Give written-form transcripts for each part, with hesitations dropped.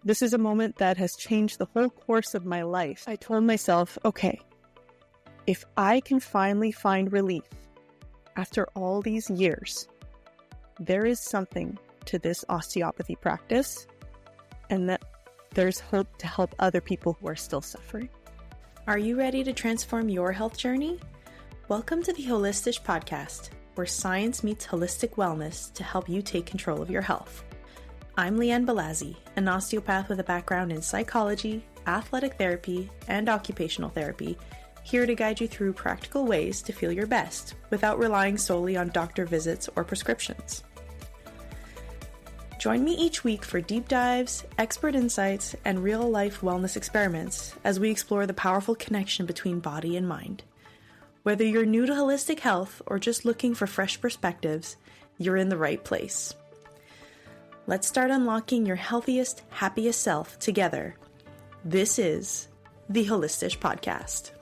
This is a moment that has changed the whole course of my life. I told myself, okay, if I can finally find relief after all these years, there is something to this osteopathy practice, and that there's hope to help other people who are still suffering. Are you ready to transform your health journey? Welcome to the Holistish Podcast, where science meets holistic wellness to help you take control of your health. I'm Lianne Balazsi, an osteopath with a background in psychology, athletic therapy, and occupational therapy, here to guide you through practical ways to feel your best without relying solely on doctor visits or prescriptions. Join me each week for deep dives, expert insights, and real-life wellness experiments as we explore the powerful connection between body and mind. Whether you're new to holistic health or just looking for fresh perspectives, you're in the right place. Let's start unlocking your healthiest, happiest self together. This is the Holistish Podcast.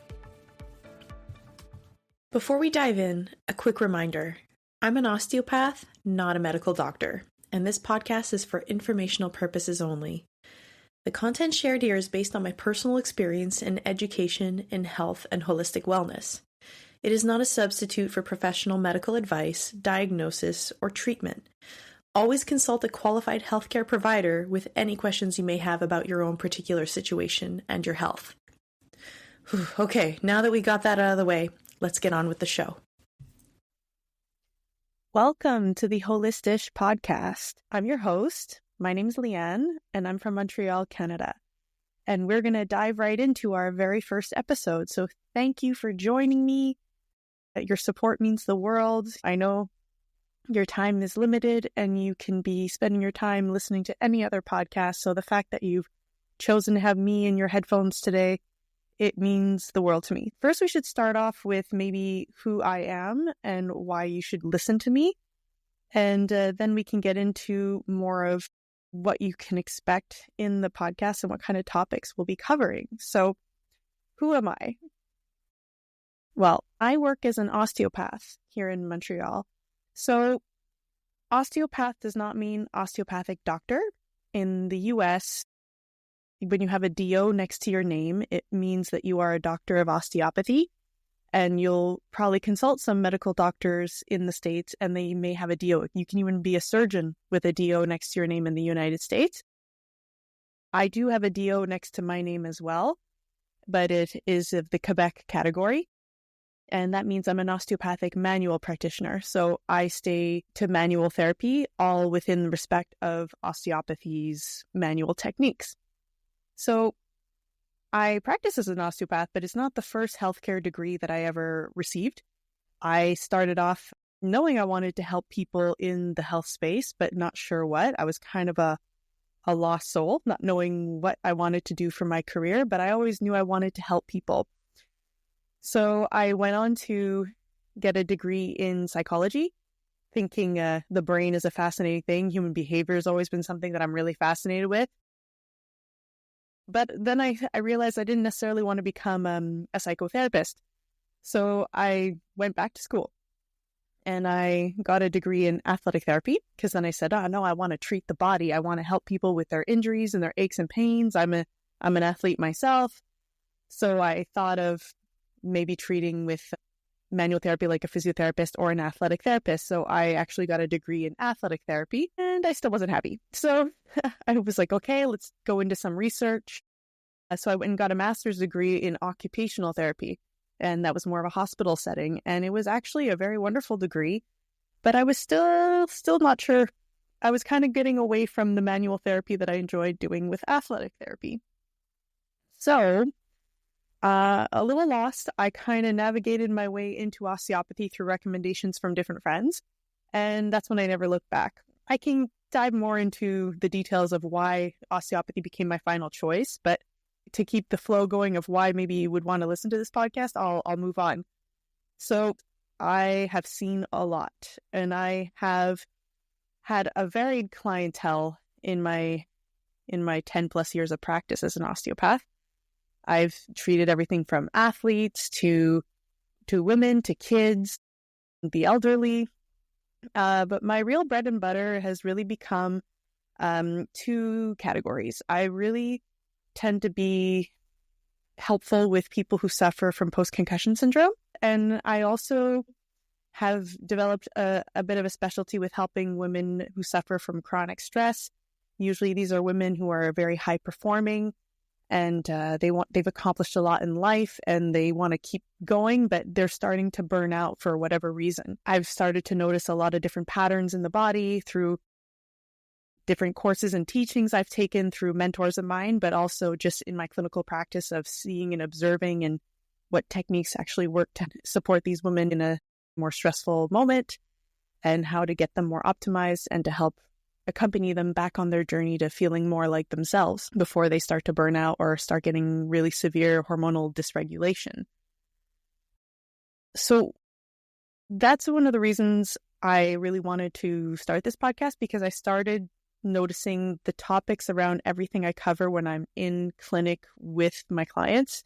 Before we dive in, a quick reminder. I'm an osteopath, not a medical doctor, and this podcast is for informational purposes only. The content shared here is based on my personal experience and education in health and holistic wellness. It is not a substitute for professional medical advice, diagnosis, or treatment. Always consult a qualified healthcare provider with any questions you may have about your own particular situation and your health. Okay, now that we got that out of the way, let's get on with the show. Welcome to the Holistish Podcast. I'm your host. My name's Lianne, and I'm from Montreal, Canada. And we're going to dive right into our very first episode. So thank you for joining me. Your support means the world. I know your time is limited and you can be spending your time listening to any other podcast. So the fact that you've chosen to have me in your headphones today, it means the world to me. First, we should start off with maybe who I am and why you should listen to me. And then we can get into more of what you can expect in the podcast and what kind of topics we'll be covering. So who am I? Well, I work as an osteopath here in Montreal. So osteopath does not mean osteopathic doctor. In the US, when you have a DO next to your name, it means that you are a doctor of osteopathy. And you'll probably consult some medical doctors in the States and they may have a DO. You can even be a surgeon with a DO next to your name in the United States. I do have a DO next to my name as well, but it is of the Quebec category. And that means I'm an osteopathic manual practitioner. So I stay to manual therapy, all within respect of osteopathy's manual techniques. So I practice as an osteopath, but it's not the first healthcare degree that I ever received. I started off knowing I wanted to help people in the health space, but not sure what. I was kind of a lost soul, not knowing what I wanted to do for my career, but I always knew I wanted to help people. So I went on to get a degree in psychology, thinking the brain is a fascinating thing. Human behavior has always been something that I'm really fascinated with. But then I realized I didn't necessarily want to become a psychotherapist. So I went back to school and I got a degree in athletic therapy because then I said, oh, no, I want to treat the body. I want to help people with their injuries and their aches and pains. I'm an athlete myself. So I thought of maybe treating with manual therapy like a physiotherapist or an athletic therapist. So I actually got a degree in athletic therapy and I still wasn't happy. So I was like, okay, let's go into some research. So I went and got a master's degree in occupational therapy, and that was more of a hospital setting. And it was actually a very wonderful degree, but I was still not sure. I was kind of getting away from the manual therapy that I enjoyed doing with athletic therapy. So a little lost, I kind of navigated my way into osteopathy through recommendations from different friends. And that's when I never looked back. I can dive more into the details of why osteopathy became my final choice. But to keep the flow going of why maybe you would want to listen to this podcast, I'll move on. So I have seen a lot. And I have had a varied clientele in my 10 plus years of practice as an osteopath. I've treated everything from athletes to women, to kids, the elderly. But my real bread and butter has really become two categories. I really tend to be helpful with people who suffer from post-concussion syndrome. And I also have developed a bit of a specialty with helping women who suffer from chronic stress. Usually these are women who are very high performing and they've accomplished a lot in life and they want to keep going, but they're starting to burn out for whatever reason. I've started to notice a lot of different patterns in the body through different courses and teachings I've taken through mentors of mine, but also just in my clinical practice of seeing and observing and what techniques actually work to support these women in a more stressful moment and how to get them more optimized and to help accompany them back on their journey to feeling more like themselves before they start to burn out or start getting really severe hormonal dysregulation. So that's one of the reasons I really wanted to start this podcast, because I started noticing the topics around everything I cover when I'm in clinic with my clients.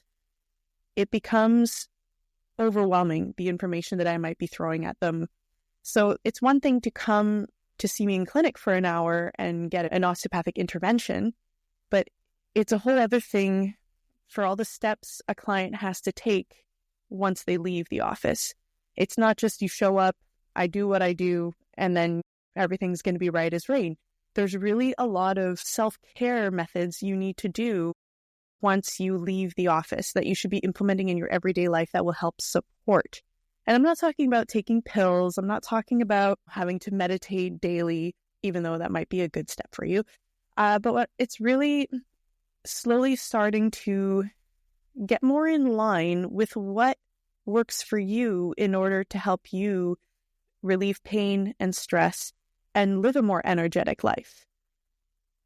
It becomes overwhelming, the information that I might be throwing at them. So it's one thing to come to see me in clinic for an hour and get an osteopathic intervention, but it's a whole other thing for all the steps a client has to take once they leave the office. It's not just you show up, I do what I do, and then everything's going to be right as rain. There's really a lot of self-care methods you need to do once you leave the office that you should be implementing in your everyday life that will help support. And I'm not talking about taking pills. I'm not talking about having to meditate daily, even though that might be a good step for you. But it's really slowly starting to get more in line with what works for you in order to help you relieve pain and stress and live a more energetic life.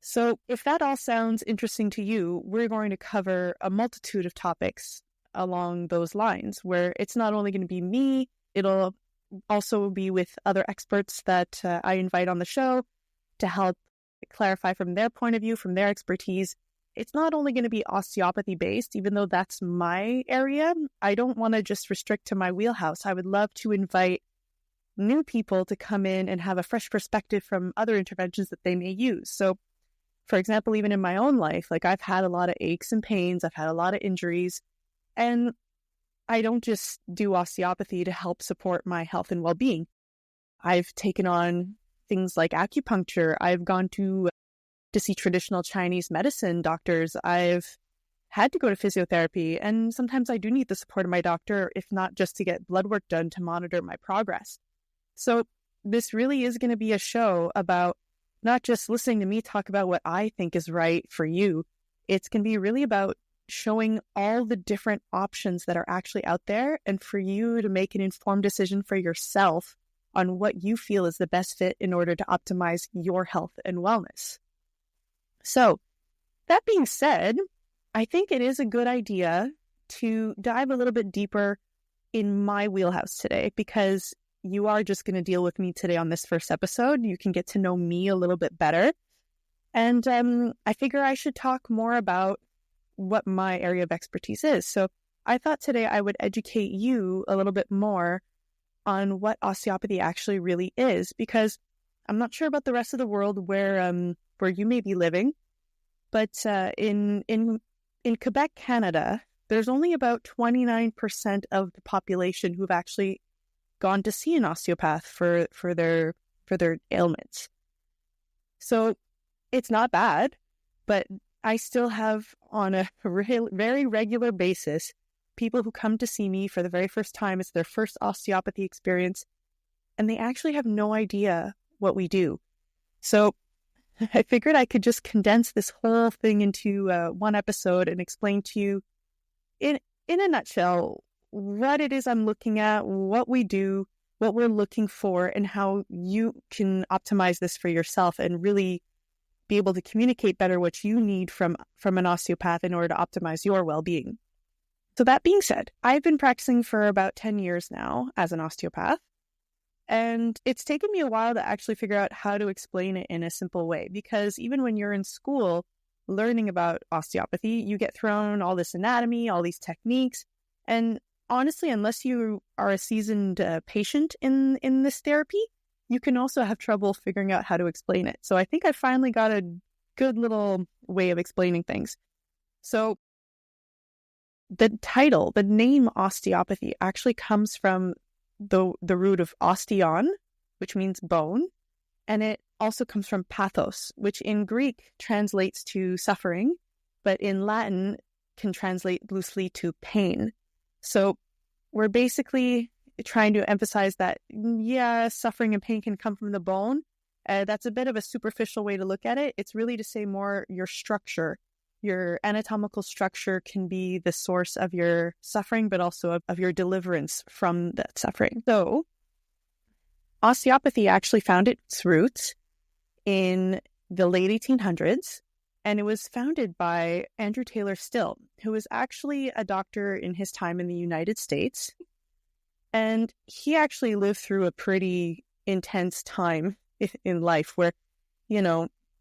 So if that all sounds interesting to you, we're going to cover a multitude of topics along those lines, where it's not only going to be me, it'll also be with other experts that I invite on the show to help clarify from their point of view, from their expertise. It's not only going to be osteopathy based, even though that's my area. I don't want to just restrict to my wheelhouse. I would love to invite new people to come in and have a fresh perspective from other interventions that they may use. So, for example, even in my own life, like I've had a lot of aches and pains, I've had a lot of injuries, and I don't just do osteopathy to help support my health and well-being. I've taken on things like acupuncture. I've gone to see traditional Chinese medicine doctors. I've had to go to physiotherapy, and sometimes I do need the support of my doctor, if not just to get blood work done to monitor my progress. So this really is going to be a show about not just listening to me talk about what I think is right for you. It's going to be really about showing all the different options that are actually out there and for you to make an informed decision for yourself on what you feel is the best fit in order to optimize your health and wellness. So that being said, I think it is a good idea to dive a little bit deeper in my wheelhouse today, because you are just going to deal with me today on this first episode. You can get to know me a little bit better. And I figure I should talk more about what my area of expertise is. So I thought today I would educate you a little bit more on what osteopathy actually really is, because I'm not sure about the rest of the world where you may be living, but in Quebec, Canada, there's only about 29% of the population who've actually gone to see an osteopath for their ailments. So it's not bad, but I still have on a very regular basis people who come to see me for the very first time. It's their first osteopathy experience, and they actually have no idea what we do. So I figured I could just condense this whole thing into one episode and explain to you in a nutshell what it is I'm looking at, what we do, what we're looking for, and how you can optimize this for yourself and really be able to communicate better what you need from an osteopath in order to optimize your well-being. So that being said, I've been practicing for about 10 years now as an osteopath, and it's taken me a while to actually figure out how to explain it in a simple way, because even when you're in school learning about osteopathy, you get thrown all this anatomy, all these techniques, and honestly, unless you are a seasoned patient in this therapy, you can also have trouble figuring out how to explain it. So I think I finally got a good little way of explaining things. So the title, the name osteopathy, actually comes from the root of osteon, which means bone, and it also comes from pathos, which in Greek translates to suffering, but in Latin can translate loosely to pain. So we're basically trying to emphasize that, suffering and pain can come from the bone. That's a bit of a superficial way to look at it. It's really to say more your structure. Your anatomical structure can be the source of your suffering, but also of your deliverance from that suffering. So osteopathy actually found its roots in the late 1800s, and it was founded by Andrew Taylor Still, who was actually a doctor in his time in the United States. And he actually lived through a pretty intense time in life where,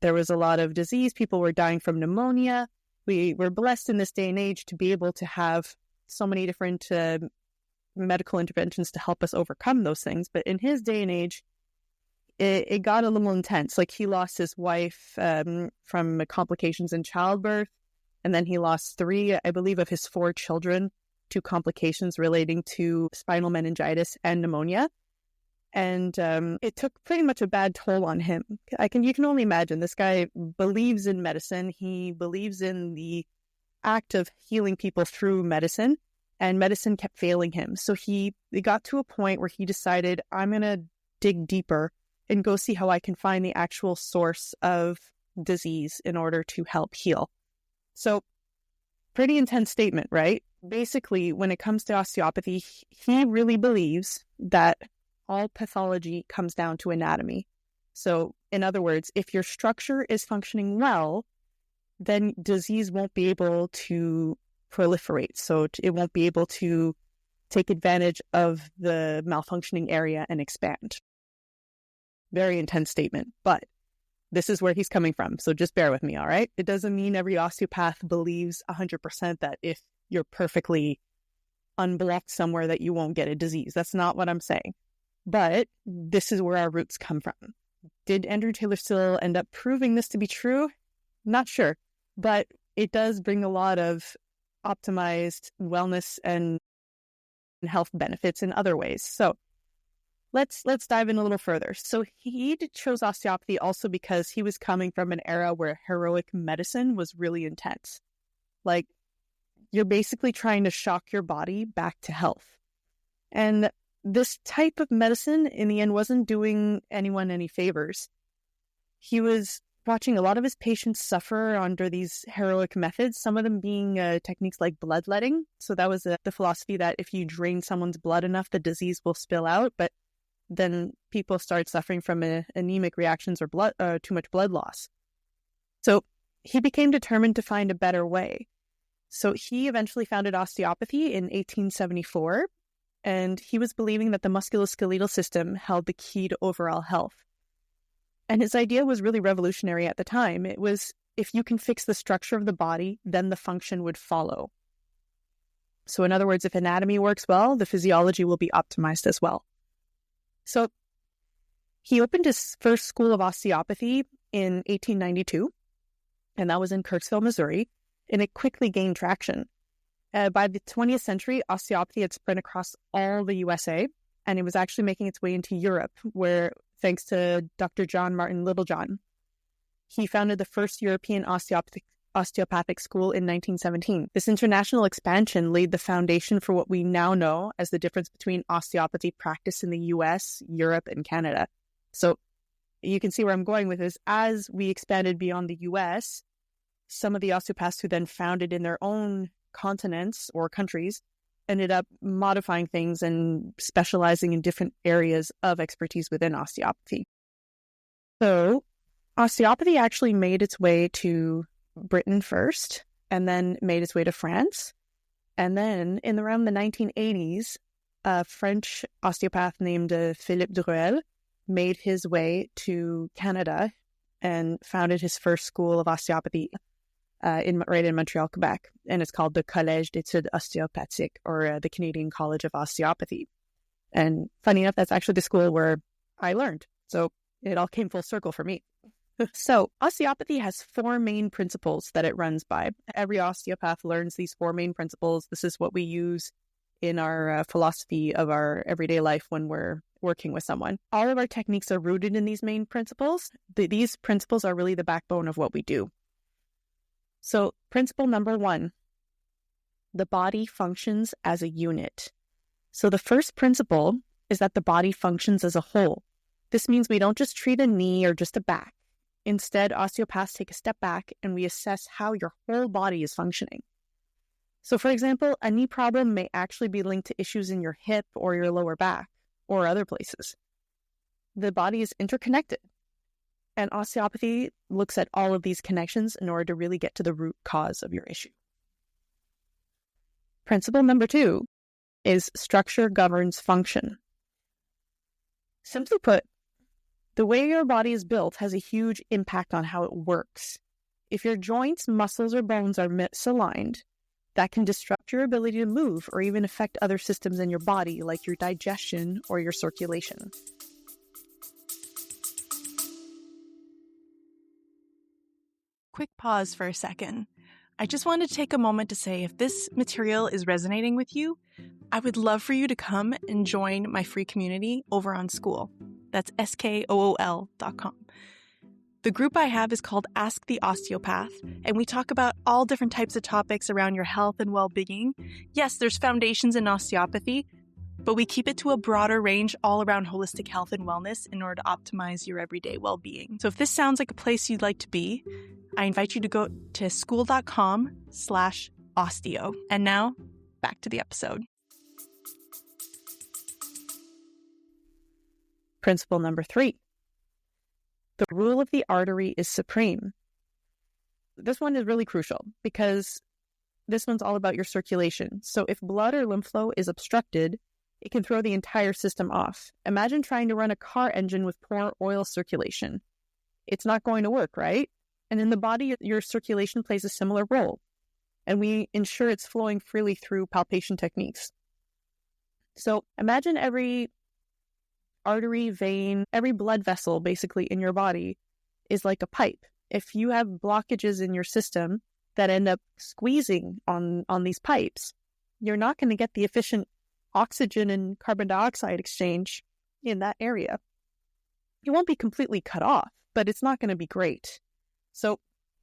there was a lot of disease. People were dying from pneumonia. We were blessed in this day and age to be able to have so many different medical interventions to help us overcome those things. But in his day and age, it got a little intense. Like he lost his wife from complications in childbirth. And then he lost 3, I believe, of his 4 children to complications relating to spinal meningitis and pneumonia. And it took pretty much a bad toll on him. You can only imagine. This guy believes in medicine. He believes in the act of healing people through medicine, and medicine kept failing him. So it got to a point where he decided, I'm going to dig deeper and go see how I can find the actual source of disease in order to help heal. So pretty intense statement, right? Basically, when it comes to osteopathy, he really believes that all pathology comes down to anatomy. So, in other words, if your structure is functioning well, then disease won't be able to proliferate. So it won't be able to take advantage of the malfunctioning area and expand. Very intense statement, but this is where he's coming from. So just bear with me, all right? It doesn't mean every osteopath believes 100% that if you're perfectly unblocked somewhere that you won't get a disease. That's not what I'm saying. But this is where our roots come from. Did Andrew Taylor Still end up proving this to be true? Not sure. But it does bring a lot of optimized wellness and health benefits in other ways. So let's dive in a little further. So he chose osteopathy also because he was coming from an era where heroic medicine was really intense. Like, you're basically trying to shock your body back to health. And this type of medicine, in the end, wasn't doing anyone any favors. He was watching a lot of his patients suffer under these heroic methods, some of them being techniques like bloodletting. So that was the philosophy that if you drain someone's blood enough, the disease will spill out. But then people start suffering from anemic reactions or too much blood loss. So he became determined to find a better way. So he eventually founded osteopathy in 1874. And he was believing that the musculoskeletal system held the key to overall health. And his idea was really revolutionary at the time. It was, if you can fix the structure of the body, then the function would follow. So in other words, if anatomy works well, the physiology will be optimized as well. So he opened his first school of osteopathy in 1892, and that was in Kirksville, Missouri, and it quickly gained traction. By the 20th century, osteopathy had spread across all the USA, and it was actually making its way into Europe, where, thanks to Dr. John Martin Littlejohn, he founded the first European osteopathic school in 1917. This international expansion laid the foundation for what we now know as the difference between osteopathy practice in the US, Europe, and Canada. So you can see where I'm going with this. As we expanded beyond the US, some of the osteopaths who then founded in their own continents or countries ended up modifying things and specializing in different areas of expertise within osteopathy. So osteopathy actually made its way to Britain first, and then made its way to France. And then in around the 1980s, a French osteopath named Philippe Druel made his way to Canada and founded his first school of osteopathy right in Montreal, Quebec. And it's called the Collège d'études ostéopathiques, or the Canadian College of Osteopathy. And funny enough, that's actually the school where I learned. So it all came full circle for me. So osteopathy has 4 main principles that it runs by. Every osteopath learns these 4 main principles. This is what we use in our philosophy of our everyday life when we're working with someone. All of our techniques are rooted in these main principles. These principles are really the backbone of what we do. So principle number 1, the body functions as a unit. So the first principle is that the body functions as a whole. This means we don't just treat a knee or just a back. Instead, osteopaths take a step back and we assess how your whole body is functioning. So for example, a knee problem may actually be linked to issues in your hip or your lower back or other places. The body is interconnected, and osteopathy looks at all of these connections in order to really get to the root cause of your issue. Principle number 2 is structure governs function. Simply put, the way your body is built has a huge impact on how it works. If your joints, muscles, or bones are misaligned, that can disrupt your ability to move or even affect other systems in your body, like your digestion or your circulation. Quick pause for a second. I just wanted to take a moment to say if this material is resonating with you, I would love for you to come and join my free community over on School. That's skool.com. The group I have is called Ask the Osteopath, and we talk about all different types of topics around your health and well-being. Yes, there's foundations in osteopathy, but we keep it to a broader range all around holistic health and wellness in order to optimize your everyday well-being. So if this sounds like a place you'd like to be, I invite you to go to school.com/osteo. And now, back to the episode. Principle number 3. The rule of the artery is supreme. This one is really crucial because this one's all about your circulation. So if blood or lymph flow is obstructed, it can throw the entire system off. Imagine trying to run a car engine with poor oil circulation. It's not going to work, right? And in the body, your circulation plays a similar role. And we ensure it's flowing freely through palpation techniques. So imagine every artery, vein, every blood vessel basically in your body is like a pipe. If you have blockages in your system that end up squeezing on these pipes, you're not going to get the efficient oxygen and carbon dioxide exchange in that area. You won't be completely cut off, but it's not going to be great. So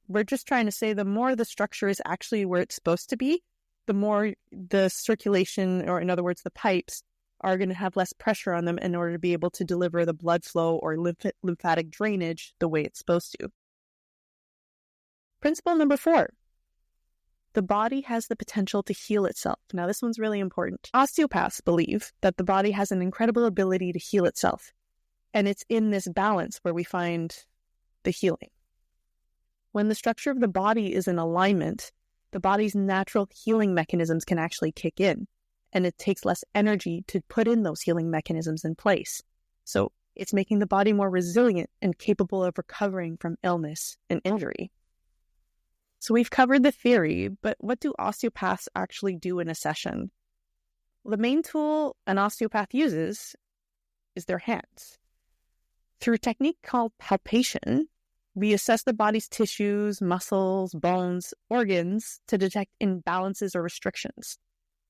we're just trying to say the more the structure is actually where it's supposed to be, the more the circulation, or in other words, the pipes, are going to have less pressure on them in order to be able to deliver the blood flow or lymphatic drainage the way it's supposed to. Principle number 4. The body has the potential to heal itself. Now, this one's really important. Osteopaths believe that the body has an incredible ability to heal itself, and it's in this balance where we find the healing. When the structure of the body is in alignment, the body's natural healing mechanisms can actually kick in. And it takes less energy to put in those healing mechanisms in place. So it's making the body more resilient and capable of recovering from illness and injury. So we've covered the theory, but what do osteopaths actually do in a session? The main tool an osteopath uses is their hands. Through a technique called palpation, we assess the body's tissues, muscles, bones, organs to detect imbalances or restrictions.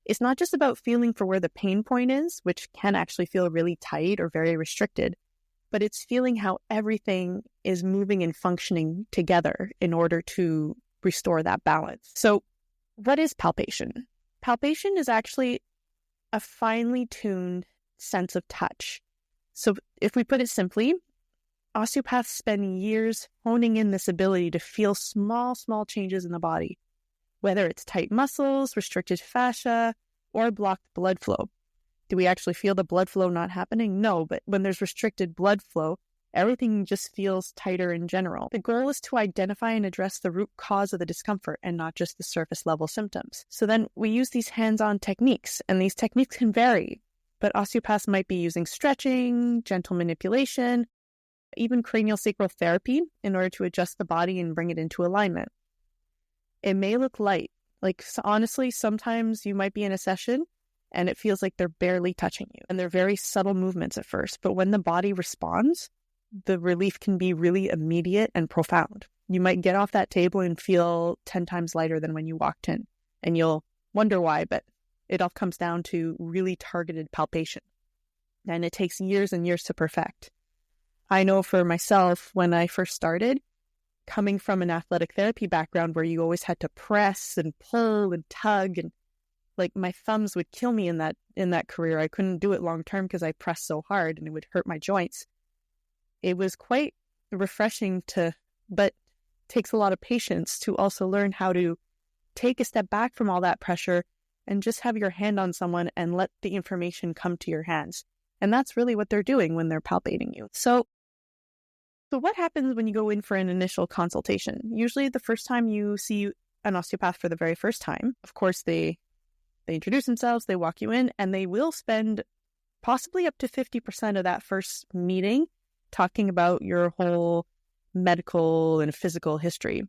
It's not just about feeling for where the pain point is, which can actually feel really tight or very restricted, but it's feeling how everything is moving and functioning together in order to restore that balance. So what is palpation? Palpation is actually a finely tuned sense of touch. So if we put it simply, osteopaths spend years honing in this ability to feel small changes in the body, whether it's tight muscles, restricted fascia, or blocked blood flow. Do we actually feel the blood flow not happening? No, but when there's restricted blood flow, everything just feels tighter in general. The goal is to identify and address the root cause of the discomfort and not just the surface level symptoms. So then we use these hands-on techniques, and these techniques can vary, but osteopaths might be using stretching, gentle manipulation, even craniosacral therapy in order to adjust the body and bring it into alignment. It may look light. Honestly, sometimes you might be in a session and it feels like they're barely touching you. And they're very subtle movements at first. But when the body responds, the relief can be really immediate and profound. You might get off that table and feel 10 times lighter than when you walked in, and you'll wonder why, but it all comes down to really targeted palpation. And it takes years and years to perfect. I know for myself, when I first started, coming from an athletic therapy background where you always had to press and pull and tug, and like my thumbs would kill me in that career. I couldn't do it long term because I pressed so hard and it would hurt my joints. It was quite refreshing but takes a lot of patience to also learn how to take a step back from all that pressure and just have your hand on someone and let the information come to your hands. And that's really what they're doing when they're palpating you. So what happens when you go in for an initial consultation? Usually the first time you see an osteopath for the very first time, of course, they introduce themselves, they walk you in, and they will spend possibly up to 50% of that first meeting talking about your whole medical and physical history.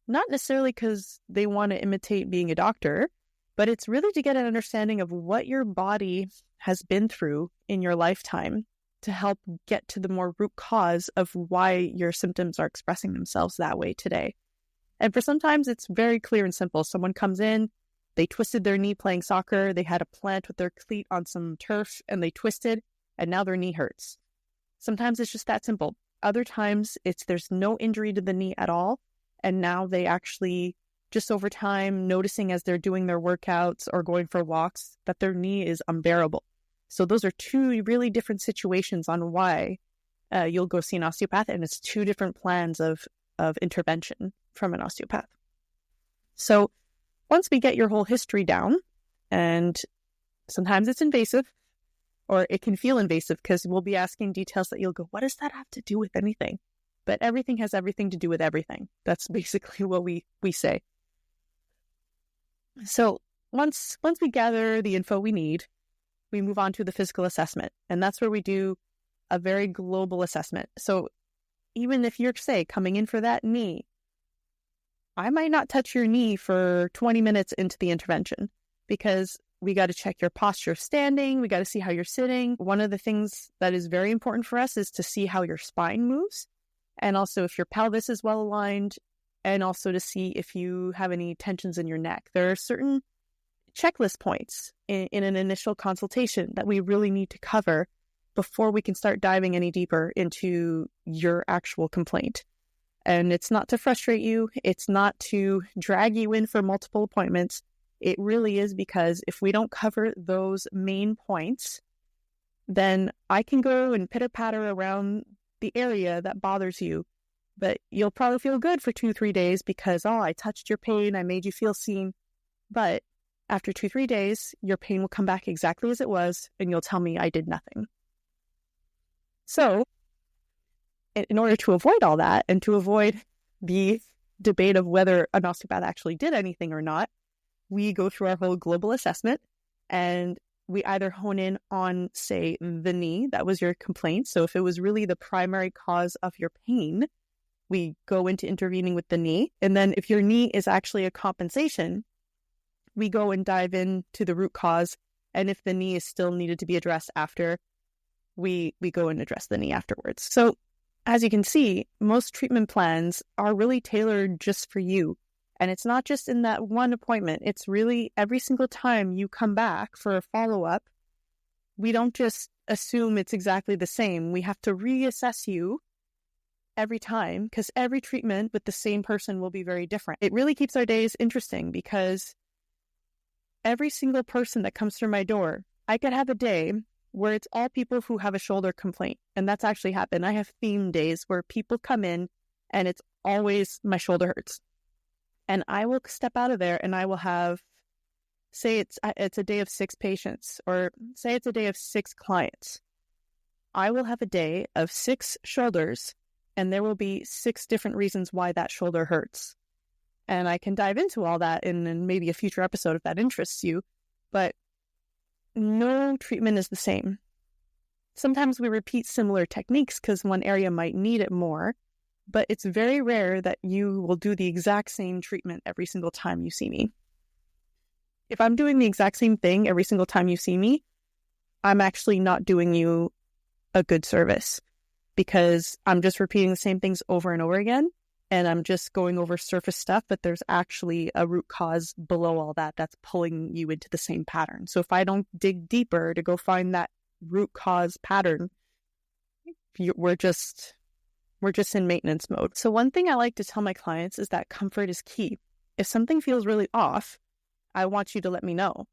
Not necessarily because they want to imitate being a doctor, but it's really to get an understanding of what your body has been through in your lifetime to help get to the more root cause of why your symptoms are expressing themselves that way today. And for sometimes it's very clear and simple. Someone comes in, they twisted their knee playing soccer, they had a plant with their cleat on some turf and they twisted, and now their knee hurts. Sometimes it's just that simple. Other times there's no injury to the knee at all, and now they actually, just over time, noticing as they're doing their workouts or going for walks, that their knee is unbearable. So those are two really different situations on why you'll go see an osteopath, and it's two different plans of intervention from an osteopath. So once we get your whole history down, and sometimes it's invasive, or it can feel invasive because we'll be asking details that you'll go, what does that have to do with anything? But everything has everything to do with everything. That's basically what we say. So once we gather the info we need, we move on to the physical assessment. And that's where we do a very global assessment. So even if you're, say, coming in for that knee, I might not touch your knee for 20 minutes into the intervention because we got to check your posture of standing. We got to see how you're sitting. One of the things that is very important for us is to see how your spine moves, and also if your pelvis is well aligned, and also to see if you have any tensions in your neck. There are certain checklist points in an initial consultation that we really need to cover before we can start diving any deeper into your actual complaint. And it's not to frustrate you. It's not to drag you in for multiple appointments. It really is because if we don't cover those main points, then I can go and pitter-patter around the area that bothers you, but you'll probably feel good for 2-3 days because, I touched your pain, I made you feel seen. But after 2-3 days, your pain will come back exactly as it was, and you'll tell me I did nothing. So, in order to avoid all that, and to avoid the debate of whether an osteopath actually did anything or not, we go through our whole global assessment, and we either hone in on, say, the knee, that was your complaint. So if it was really the primary cause of your pain, we go into intervening with the knee. And then if your knee is actually a compensation, we go and dive into the root cause. And if the knee is still needed to be addressed after, we go and address the knee afterwards. So as you can see, most treatment plans are really tailored just for you. And it's not just in that one appointment. It's really every single time you come back for a follow-up, we don't just assume it's exactly the same. We have to reassess you every time because every treatment with the same person will be very different. It really keeps our days interesting because every single person that comes through my door, I could have a day where it's all people who have a shoulder complaint. And that's actually happened. I have theme days where people come in and it's always my shoulder hurts. And I will step out of there and I will have, say it's a day of 6 patients, or say it's a day of 6 clients. I will have a day of 6 shoulders, and there will be 6 different reasons why that shoulder hurts. And I can dive into all that in maybe a future episode if that interests you, but no treatment is the same. Sometimes we repeat similar techniques because one area might need it more, but it's very rare that you will do the exact same treatment every single time you see me. If I'm doing the exact same thing every single time you see me, I'm actually not doing you a good service because I'm just repeating the same things over and over again. And I'm just going over surface stuff, but there's actually a root cause below all that that's pulling you into the same pattern. So if I don't dig deeper to go find that root cause pattern, we're just in maintenance mode. So one thing I like to tell my clients is that comfort is key. If something feels really off, I want you to let me know.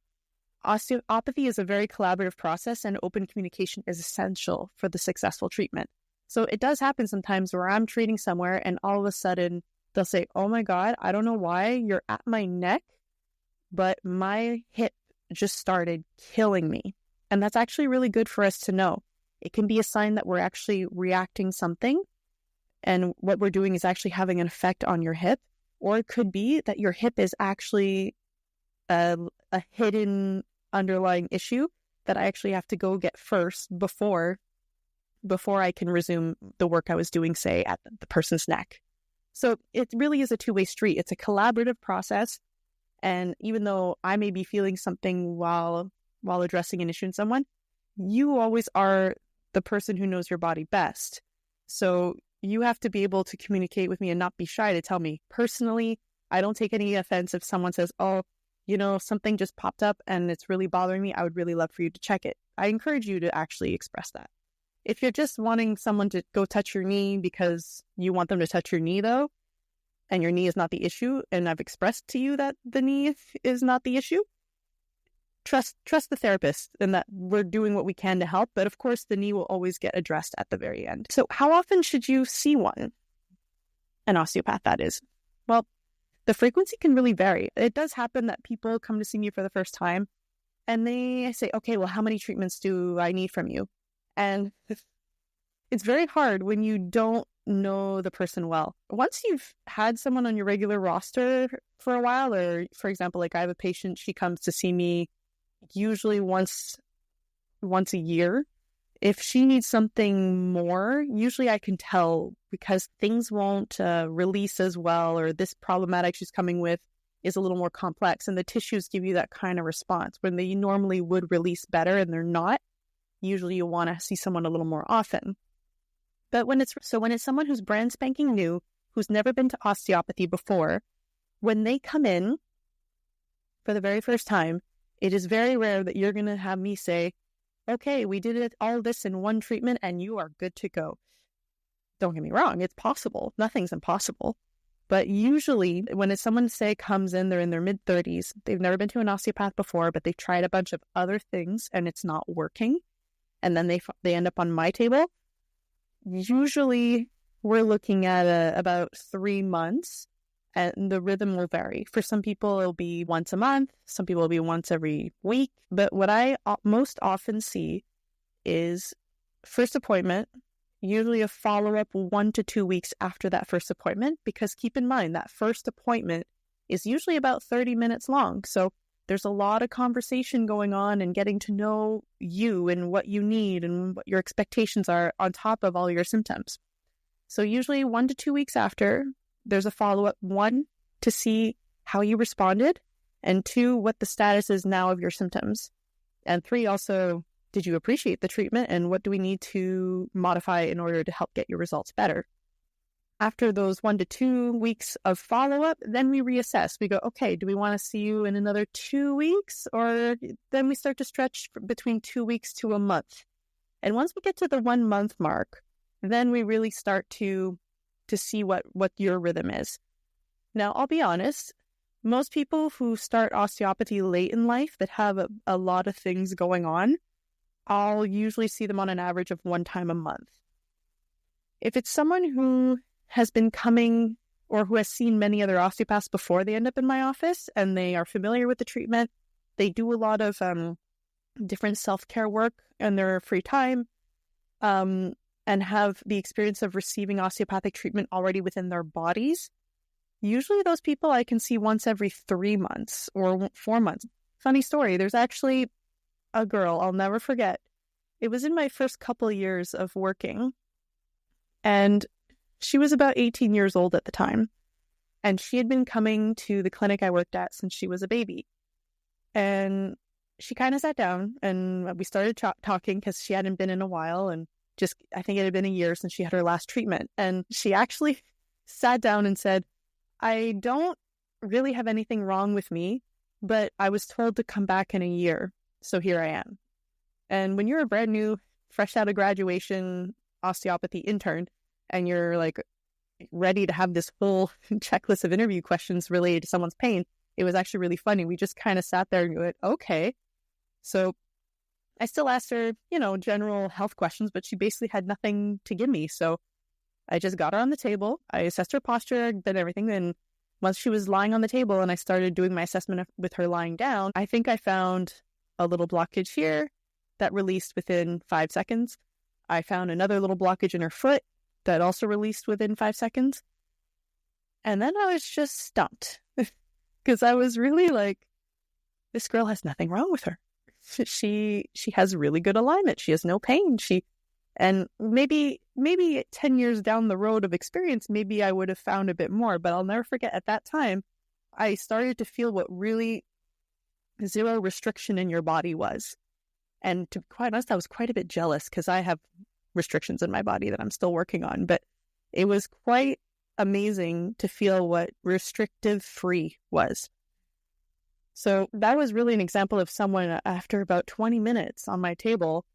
Osteopathy is a very collaborative process, and open communication is essential for the successful treatment. So it does happen sometimes where I'm treating somewhere and all of a sudden they'll say, oh my God, I don't know why you're at my neck, but my hip just started killing me. And that's actually really good for us to know. It can be a sign that we're actually reacting something and what we're doing is actually having an effect on your hip. Or it could be that your hip is actually a hidden underlying issue that I actually have to go get first before I can resume the work I was doing, say, at the person's neck. So it really is a two-way street. It's a collaborative process. And even though I may be feeling something while addressing an issue in someone, you always are the person who knows your body best. So you have to be able to communicate with me and not be shy to tell me. Personally, I don't take any offense if someone says, oh, something just popped up and it's really bothering me. I would really love for you to check it. I encourage you to actually express that. If you're just wanting someone to go touch your knee because you want them to touch your knee, though, and your knee is not the issue, and I've expressed to you that the knee is not the issue, trust the therapist and that we're doing what we can to help. But of course, the knee will always get addressed at the very end. So how often should you see one? An osteopath, that is. Well, the frequency can really vary. It does happen that people come to see me for the first time and they say, okay, well, how many treatments do I need from you? And it's very hard when you don't know the person well. Once you've had someone on your regular roster for a while, or for example, like I have a patient, she comes to see me usually once a year. If she needs something more, usually I can tell because things won't release as well, or this problematic she's coming with is a little more complex, and the tissues give you that kind of response when they normally would release better and they're not. Usually you want to see someone a little more often. But when it's someone who's brand spanking new, who's never been to osteopathy before, when they come in for the very first time, it is very rare that you're going to have me say, okay, we did all this in one treatment and you are good to go. Don't get me wrong, it's possible. Nothing's impossible. But usually when it's someone, say, comes in, they're in their mid-30s, they've never been to an osteopath before, but they've tried a bunch of other things and it's not working, and then they end up on my table, usually we're looking at about 3 months, and the rhythm will vary. For some people, it'll be once a month. Some people, it'll be once every week. But what I most often see is first appointment, usually a follow-up 1 to 2 weeks after that first appointment, because keep in mind that first appointment is usually about 30 minutes long. So there's a lot of conversation going on and getting to know you and what you need and what your expectations are on top of all your symptoms. So usually 1 to 2 weeks after, there's a follow-up, 1, to see how you responded, and 2, what the status is now of your symptoms. And 3, also, did you appreciate the treatment and what do we need to modify in order to help get your results better? After those 1 to 2 weeks of follow-up, then we reassess. We go, okay, do we want to see you in another 2 weeks? Or then we start to stretch between 2 weeks to a month. And once we get to the 1 month mark, then we really start to see what your rhythm is. Now, I'll be honest, most people who start osteopathy late in life that have a lot of things going on, I'll usually see them on an average of 1 time a month. If it's someone who has been coming or who has seen many other osteopaths before they end up in my office and they are familiar with the treatment, they do a lot of different self-care work in their free time, and have the experience of receiving osteopathic treatment already within their bodies, usually those people I can see once every 3 months or 4 months. Funny story, there's actually a girl I'll never forget. It was in my first couple of years of working, and she was about 18 years old at the time, and she had been coming to the clinic I worked at since she was a baby. And she kind of sat down, and we started talking because she hadn't been in a while, and I think it had been a year since she had her last treatment. And she actually sat down and said, I don't really have anything wrong with me, but I was told to come back in a year. So here I am. And when you're a brand new, fresh out of graduation osteopathy intern, and you're like ready to have this full checklist of interview questions related to someone's pain, it was actually really funny. We just kind of sat there and went, okay. So I still asked her, general health questions, but she basically had nothing to give me. So I just got her on the table. I assessed her posture, did everything. And once she was lying on the table and I started doing my assessment with her lying down, I think I found a little blockage here that released within 5 seconds. I found another little blockage in her foot that also released within 5 seconds. And then I was just stumped because I was really like, this girl has nothing wrong with her. She has really good alignment. She has no pain. And maybe 10 years down the road of experience, maybe I would have found a bit more, but I'll never forget at that time, I started to feel what really zero restriction in your body was. And to be quite honest, I was quite a bit jealous because I have restrictions in my body that I'm still working on, but it was quite amazing to feel what restrictive free was. So that was really an example of someone after about 20 minutes on my table,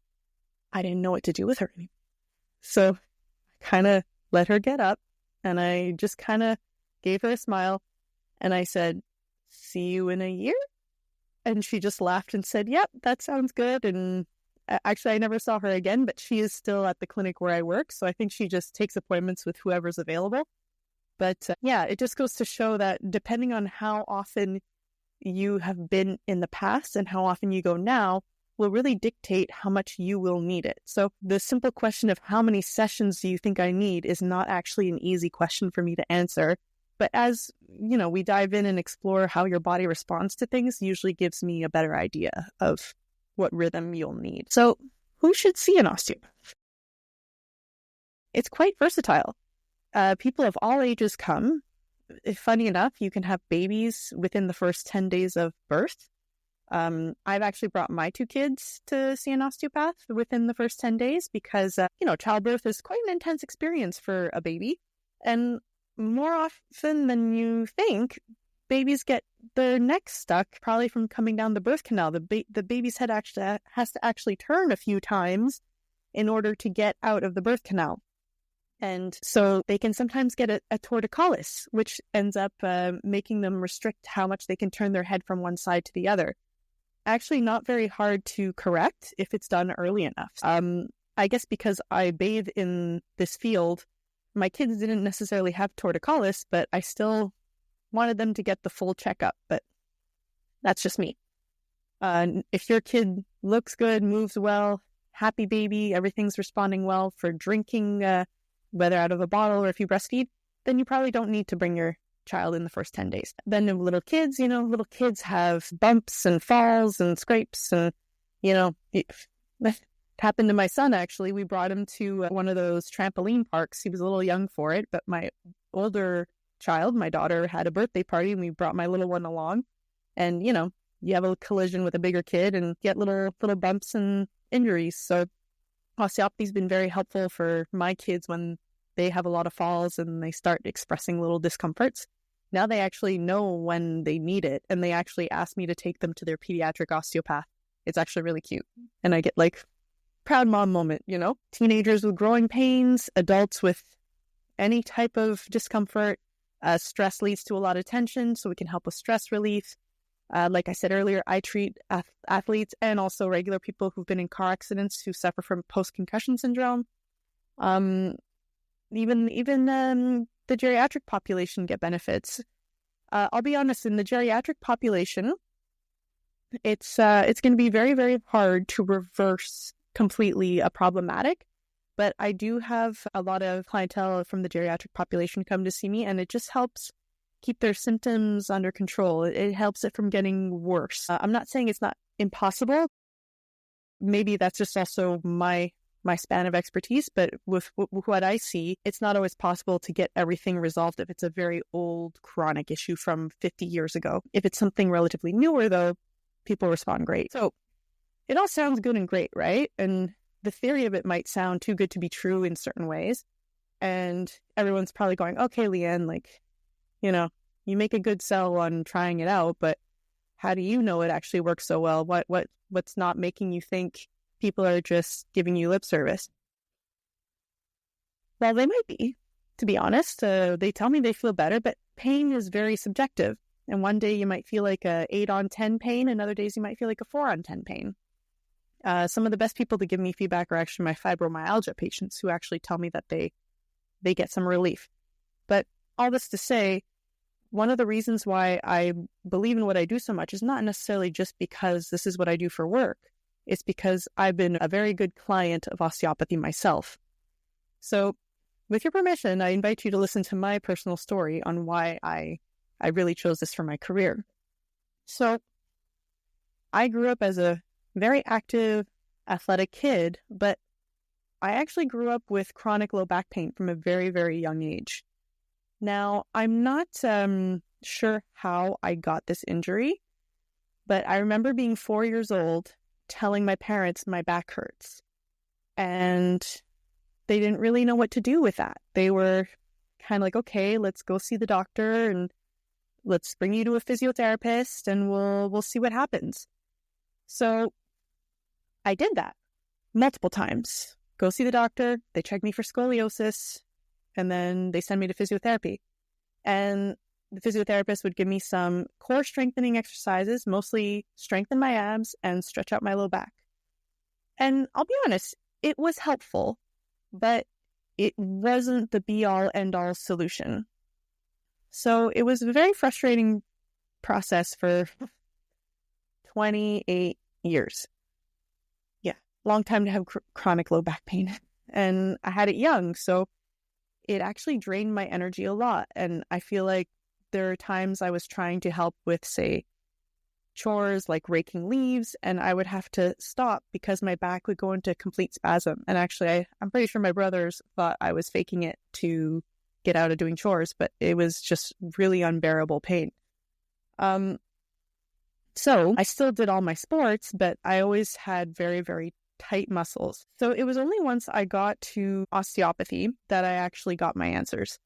I didn't know what to do with her anymore. So I kind of let her get up and I just kind of gave her a smile and I said, see you in a year? And she just laughed and said, yep, that sounds good. And actually, I never saw her again, but she is still at the clinic where I work. So I think she just takes appointments with whoever's available. But yeah, it just goes to show that depending on how often you have been in the past and how often you go now will really dictate how much you will need it. So the simple question of how many sessions do you think I need is not actually an easy question for me to answer. But as, we dive in and explore how your body responds to things, usually gives me a better idea of what rhythm you'll need. So who should see an osteopath? It's quite versatile. People of all ages come. Funny enough, you can have babies within the first 10 days of birth. I've actually brought my 2 kids to see an osteopath within the first 10 days because, childbirth is quite an intense experience for a baby. And more often than you think, babies get their necks stuck probably from coming down the birth canal. The baby's head actually has to actually turn a few times in order to get out of the birth canal. And so they can sometimes get a torticollis, which ends up making them restrict how much they can turn their head from one side to the other. Actually, not very hard to correct if it's done early enough. I guess because I bathe in this field, my kids didn't necessarily have torticollis, but I still wanted them to get the full checkup. But that's just me. If your kid looks good, moves well, happy baby, everything's responding well for drinking, whether out of a bottle or if you breastfeed, then you probably don't need to bring your child in the first 10 days. Then little kids, little kids have bumps and falls and scrapes and, that happened to my son, actually. We brought him to one of those trampoline parks. He was a little young for it, but my older child, my daughter, had a birthday party and we brought my little one along. And, you have a collision with a bigger kid and get little bumps and injuries. So osteopathy's been very helpful for my kids when they have a lot of falls and they start expressing little discomforts. Now they actually know when they need it, and they actually ask me to take them to their pediatric osteopath. It's actually really cute. And I get proud mom moment, Teenagers with growing pains, adults with any type of discomfort. Stress leads to a lot of tension, so we can help with stress relief. Like I said earlier, I treat athletes and also regular people who've been in car accidents who suffer from post-concussion syndrome. Even the geriatric population get benefits. I'll be honest, in the geriatric population, it's going to be very, very hard to reverse completely a problematic. But I do have a lot of clientele from the geriatric population come to see me, and it just helps keep their symptoms under control. It helps it from getting worse. I'm not saying it's not impossible. Maybe that's just also my span of expertise, but with what I see, it's not always possible to get everything resolved if it's a very old chronic issue from 50 years ago. If it's something relatively newer, though, people respond great. So it all sounds good and great, right? And the theory of it might sound too good to be true in certain ways. And everyone's probably going, okay, Lianne, like, you make a good sell on trying it out, but how do you know it actually works so well? What's not making you think people are just giving you lip service? Well, they might be, to be honest. They tell me they feel better, but pain is very subjective. And one day you might feel like a 8 on 10 pain, and other days you might feel like a 4 on 10 pain. Some of the best people to give me feedback are actually my fibromyalgia patients, who actually tell me that they get some relief. But all this to say, one of the reasons why I believe in what I do so much is not necessarily just because this is what I do for work. It's because I've been a very good client of osteopathy myself. So with your permission, I invite you to listen to my personal story on why I really chose this for my career. So I grew up as a very active, athletic kid, but I actually grew up with chronic low back pain from a very, very young age. Now, I'm not sure how I got this injury, but I remember being 4 years old, telling my parents my back hurts. And they didn't really know what to do with that. They were kind of like, okay, let's go see the doctor and let's bring you to a physiotherapist and we'll see what happens. So I did that multiple times. Go see the doctor, they check me for scoliosis, and then they send me to physiotherapy. And the physiotherapist would give me some core strengthening exercises, mostly strengthen my abs and stretch out my low back. And I'll be honest, it was helpful, but it wasn't the be-all, end-all solution. So it was a very frustrating process for 28 years. Yeah, long time to have chronic low back pain. And I had it young, so it actually drained my energy a lot. And I feel like there are times I was trying to help with, say, chores like raking leaves, and I would have to stop because my back would go into complete spasm. And actually, I'm pretty sure my brothers thought I was faking it to get out of doing chores, but it was just really unbearable pain. So I still did all my sports, but I always had very, very tight muscles. So it was only once I got to osteopathy that I actually got my answers.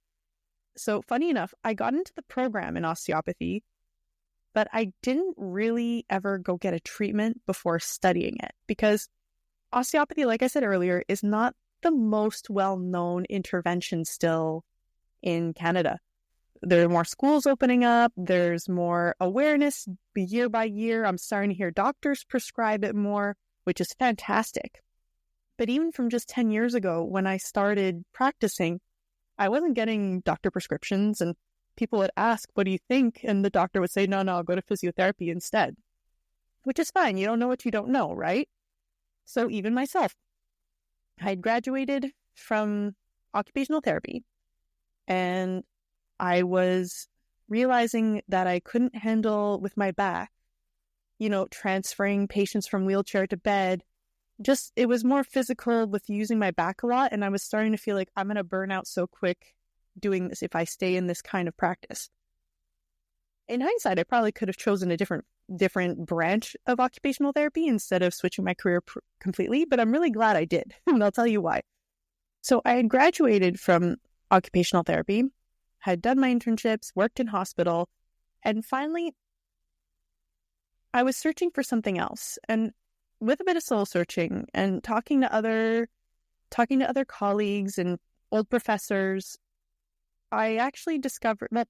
So funny enough, I got into the program in osteopathy, but I didn't really ever go get a treatment before studying it, because osteopathy, like I said earlier, is not the most well-known intervention still in Canada. There are more schools opening up. There's more awareness year by year. I'm starting to hear doctors prescribe it more, which is fantastic. But even from just 10 years ago, when I started practicing, I wasn't getting doctor prescriptions, and people would ask, what do you think? And the doctor would say, no, I'll go to physiotherapy instead, which is fine. You don't know what you don't know, right? So even myself, I had graduated from occupational therapy, and I was realizing that I couldn't handle with my back, transferring patients from wheelchair to bed. Just, it was more physical with using my back a lot. And I was starting to feel like I'm going to burn out so quick doing this if I stay in this kind of practice. In hindsight, I probably could have chosen a different branch of occupational therapy instead of switching my career completely, but I'm really glad I did, and I'll tell you why. So I had graduated from occupational therapy, had done my internships, worked in hospital, and finally I was searching for something else. And with a bit of soul searching and talking to other colleagues and old professors, I actually discovered that,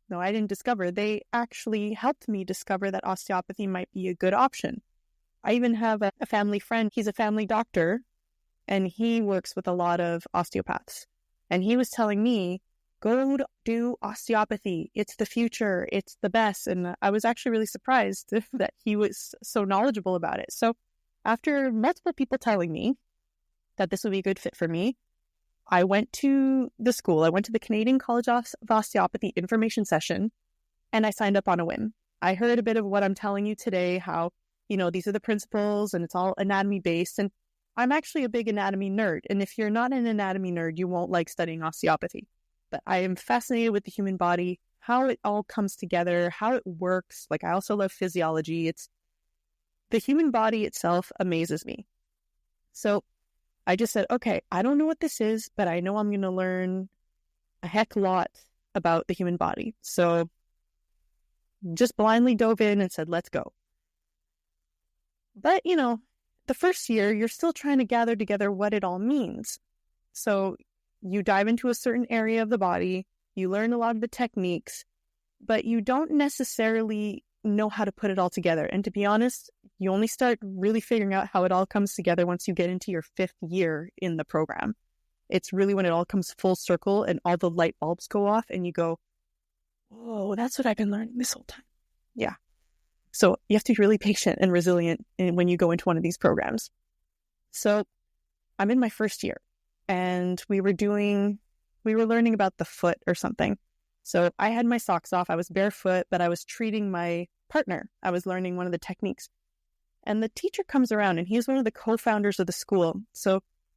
no, I didn't discover, they actually helped me discover that osteopathy might be a good option. I even have a family friend, he's a family doctor, and he works with a lot of osteopaths. And he was telling me, go do osteopathy. It's the future. It's the best. And I was actually really surprised that he was so knowledgeable about it. So after multiple people telling me that this would be a good fit for me, I went to the school. I went to the Canadian College of Osteopathy information session, and I signed up on a whim. I heard a bit of what I'm telling you today, how, these are the principles and it's all anatomy based. And I'm actually a big anatomy nerd. And if you're not an anatomy nerd, you won't like studying osteopathy. But I am fascinated with the human body, how it all comes together, how it works. Like, I also love physiology. The human body itself amazes me. So I just said, okay, I don't know what this is, but I know I'm going to learn a heck lot about the human body. So just blindly dove in and said, let's go. But, the first year, you're still trying to gather together what it all means. So you dive into a certain area of the body, you learn a lot of the techniques, but you don't necessarily know how to put it all together. And to be honest, you only start really figuring out how it all comes together once you get into your 5th year in the program. It's really when it all comes full circle and all the light bulbs go off and you go, whoa, that's what I've been learning this whole time. Yeah. So you have to be really patient and resilient when you go into one of these programs. So I'm in my first year and we were learning about the foot or something. So I had my socks off. I was barefoot, but I was treating my partner. I was learning one of the techniques. And the teacher comes around and he's one of the co-founders of the school.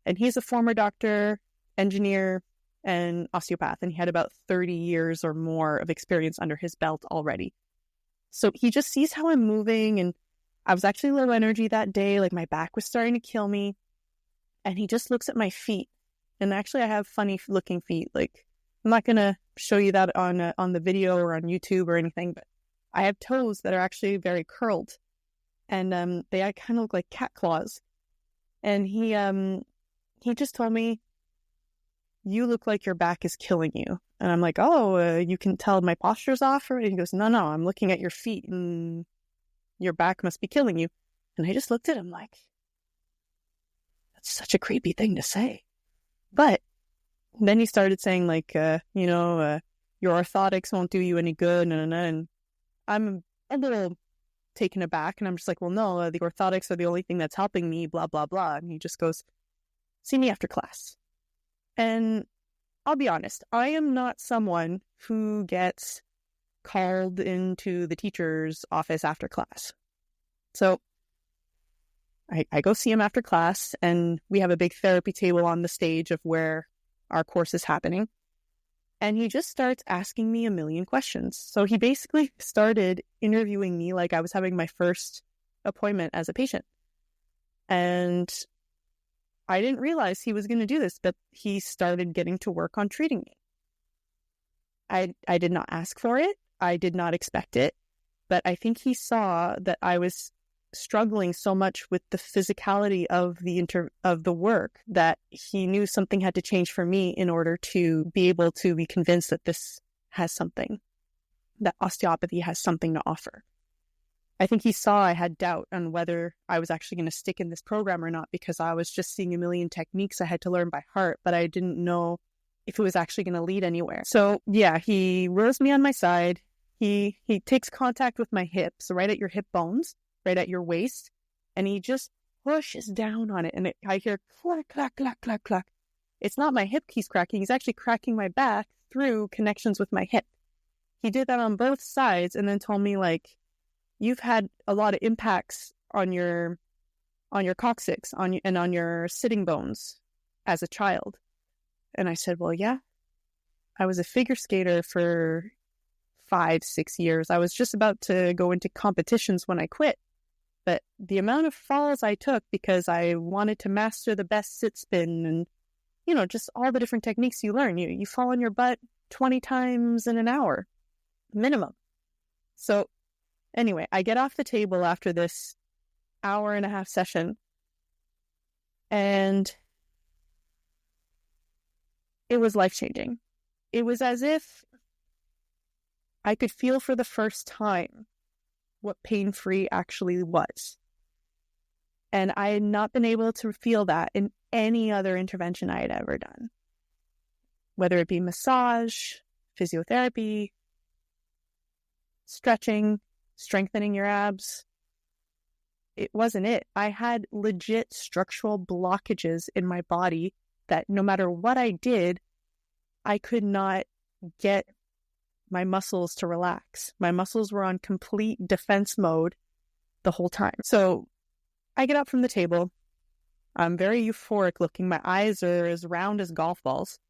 And he's a former doctor, engineer, and osteopath. And he had about 30 years or more of experience under his belt already. So he just sees how I'm moving. And I was actually low energy that day. Like my back was starting to kill me. And he just looks at my feet. And actually I have funny looking feet. Like I'm not going to show you that on the video or on YouTube or anything, but I have toes that are actually very curled. And they kind of look like cat claws. And he just told me, you look like your back is killing you. And I'm like, oh, you can tell my posture's off? And he goes, no, I'm looking at your feet and your back must be killing you. And I just looked at him like, that's such a creepy thing to say. But then he started saying like, your orthotics won't do you any good. And I'm a little taken aback. And I'm just like, well, no, the orthotics are the only thing that's helping me, blah, blah, blah. And he just goes, see me after class. And I'll be honest, I am not someone who gets called into the teacher's office after class. So I go see him after class, and we have a big therapy table on the stage of where our course is happening. And he just starts asking me a million questions. So he basically started interviewing me like I was having my first appointment as a patient. And I didn't realize he was going to do this, but he started getting to work on treating me. I did not ask for it. I did not expect it. But I think he saw that I was struggling so much with the physicality of the work that he knew something had to change for me in order to be able to be convinced that this has something, that osteopathy has something to offer. I think he saw I had doubt on whether I was actually going to stick in this program or not, because I was just seeing a million techniques I had to learn by heart, but I didn't know if it was actually going to lead anywhere. So yeah, he rows me on my side. He takes contact with my hips, right at your hip bones, right at your waist, and he just pushes down on it, and I hear clack, clack, clack, clack, clack. It's not my hip he's cracking. He's actually cracking my back through connections with my hip. He did that on both sides and then told me, like, you've had a lot of impacts on your coccyx and on your sitting bones as a child. And I said, well, yeah, I was a figure skater for 5-6 years. I was just about to go into competitions when I quit. But the amount of falls I took because I wanted to master the best sit spin and, just all the different techniques you learn. You fall on your butt 20 times in an hour, minimum. So anyway, I get off the table after this 1.5-hour session, and it was life-changing. It was as if I could feel for the first time what pain-free actually was. And I had not been able to feel that in any other intervention I had ever done. Whether it be massage, physiotherapy, stretching, strengthening your abs, it wasn't it. I had legit structural blockages in my body that no matter what I did, I could not get my muscles to relax. My muscles were on complete defense mode the whole time. So I get up from the table. I'm very euphoric looking. My eyes are as round as golf balls.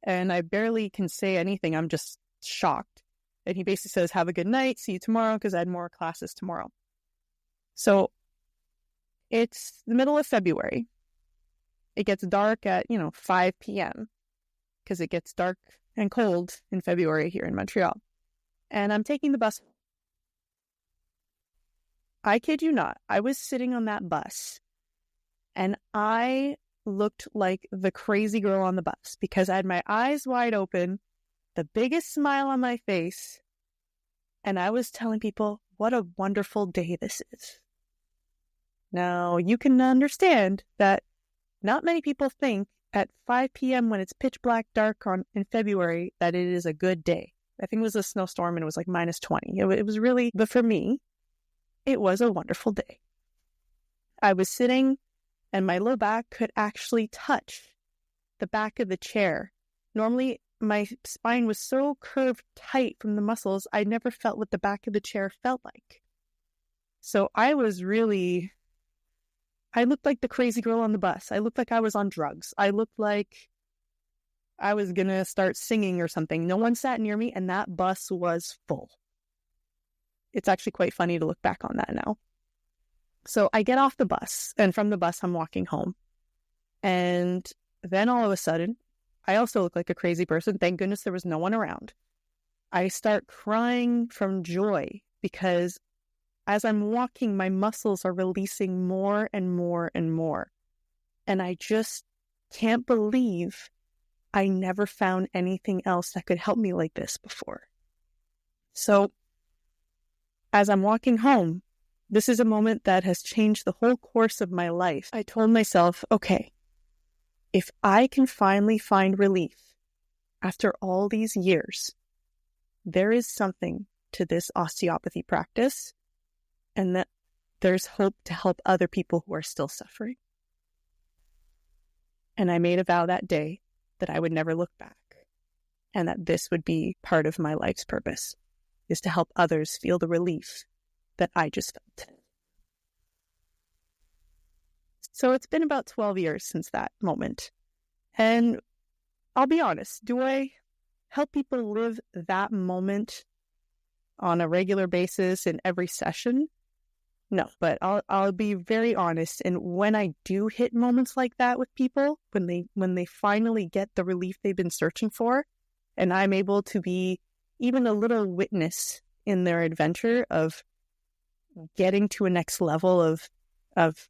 And I barely can say anything. I'm just shocked. And he basically says, have a good night. See you tomorrow, because I had more classes tomorrow. So it's the middle of February. it gets dark at, 5 p.m. because it gets dark and cold in February here in Montreal. And I'm taking the bus. I kid you not, I was sitting on that bus and I looked like the crazy girl on the bus because I had my eyes wide open, the biggest smile on my face, and I was telling people what a wonderful day this is. Now, you can understand that not many people think at 5 p.m. when it's pitch black dark in February that it is a good day. I think it was a snowstorm and it was like minus 20. It was really, but for me, it was a wonderful day. I was sitting and my low back could actually touch the back of the chair. Normally, my spine was so curved tight from the muscles, I never felt what the back of the chair felt like. So I looked like the crazy girl on the bus. I looked like I was on drugs. I looked like I was going to start singing or something. No one sat near me, and that bus was full. It's actually quite funny to look back on that now. So I get off the bus, and from the bus, I'm walking home. And then all of a sudden, I also look like a crazy person. Thank goodness there was no one around. I start crying from joy because as I'm walking, my muscles are releasing more and more and more. And I just can't believe I never found anything else that could help me like this before. So as I'm walking home, this is a moment that has changed the whole course of my life. I told myself, okay, if I can finally find relief after all these years, there is something to this osteopathy practice, and that there's hope to help other people who are still suffering. And I made a vow that day that I would never look back, and that this would be part of my life's purpose, is to help others feel the relief that I just felt. So it's been about 12 years since that moment. And I'll be honest, do I help people live that moment on a regular basis in every session? No, but I'll be very honest. And when I do hit moments like that with people, when they finally get the relief they've been searching for, and I'm able to be even a little witness in their adventure of getting to a next level of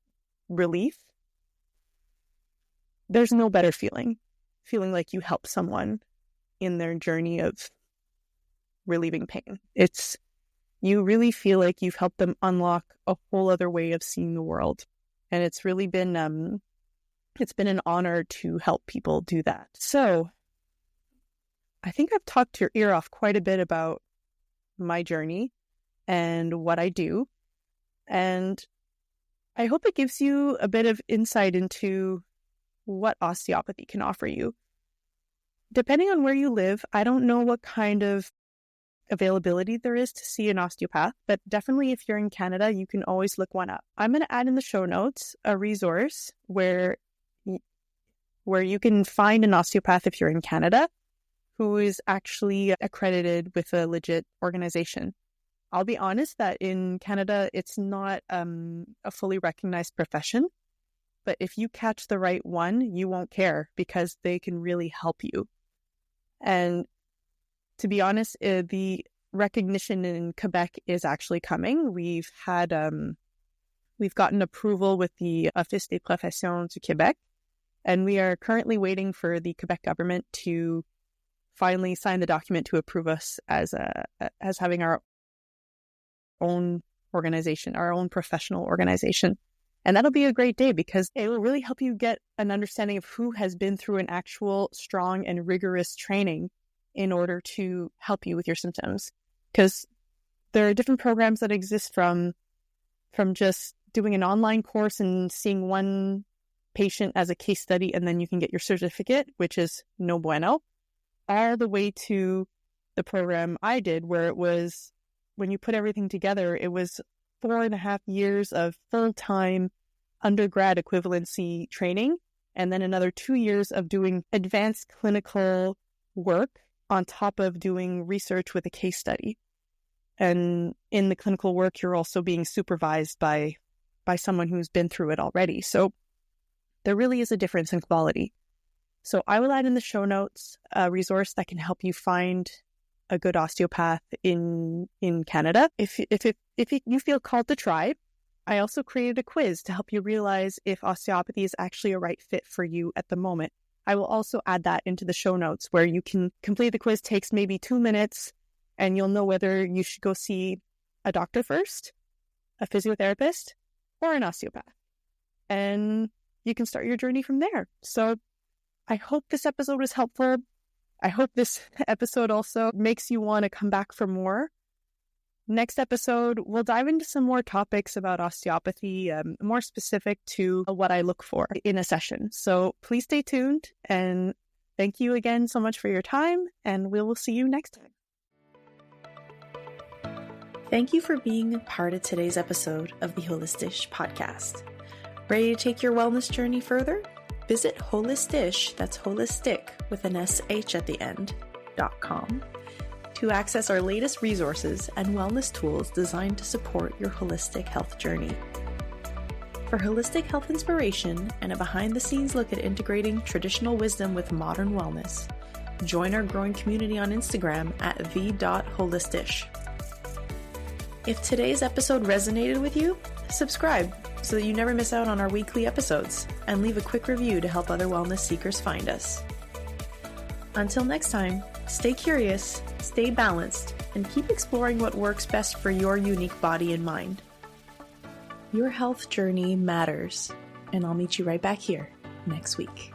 relief, there's no better feeling like you help someone in their journey of relieving pain. You really feel like you've helped them unlock a whole other way of seeing the world. And it's really been, it's been an honor to help people do that. So I think I've talked your ear off quite a bit about my journey and what I do. And I hope it gives you a bit of insight into what osteopathy can offer you. Depending on where you live, I don't know what kind of availability there is to see an osteopath, but definitely if you're in Canada, you can always look one up. I'm going to add in the show notes a resource where you can find an osteopath if you're in Canada who is actually accredited with a legit organization. I'll be honest that in Canada, it's not a fully recognized profession, but if you catch the right one, you won't care because they can really help you. And to be honest, the recognition in Quebec is actually coming. We've gotten approval with the Office des Professions du Québec, and we are currently waiting for the Quebec government to finally sign the document to approve us as having our own organization, our own professional organization. And that'll be a great day because it will really help you get an understanding of who has been through an actual strong and rigorous training in order to help you with your symptoms. Because there are different programs that exist from just doing an online course and seeing one patient as a case study and then you can get your certificate, which is no bueno, all the way to the program I did where it was, when you put everything together, it was 4.5 years of full-time undergrad equivalency training and then another 2 years of doing advanced clinical work on top of doing research with a case study. And in the clinical work, you're also being supervised by someone who's been through it already. So there really is a difference in quality. So I will add in the show notes a resource that can help you find a good osteopath in Canada. If you feel called to try, I also created a quiz to help you realize if osteopathy is actually a right fit for you at the moment. I will also add that into the show notes where you can complete the quiz. Takes maybe 2 minutes, and you'll know whether you should go see a doctor first, a physiotherapist, or an osteopath. And you can start your journey from there. So I hope this episode was helpful. I hope this episode also makes you want to come back for more. Next episode, we'll dive into some more topics about osteopathy, more specific to what I look for in a session. So please stay tuned, and thank you again so much for your time, and we will see you next time. Thank you for being a part of today's episode of the Holistish podcast. Ready to take your wellness journey further? Visit Holistish, that's holistic with an SH at the end, .com, to access our latest resources and wellness tools designed to support your holistic health journey. For holistic health inspiration and a behind-the-scenes look at integrating traditional wisdom with modern wellness, join our growing community on Instagram at the.holistish. If today's episode resonated with you, subscribe so that you never miss out on our weekly episodes, and leave a quick review to help other wellness seekers find us. Until next time, stay curious, stay balanced, and keep exploring what works best for your unique body and mind. Your health journey matters, and I'll meet you right back here next week.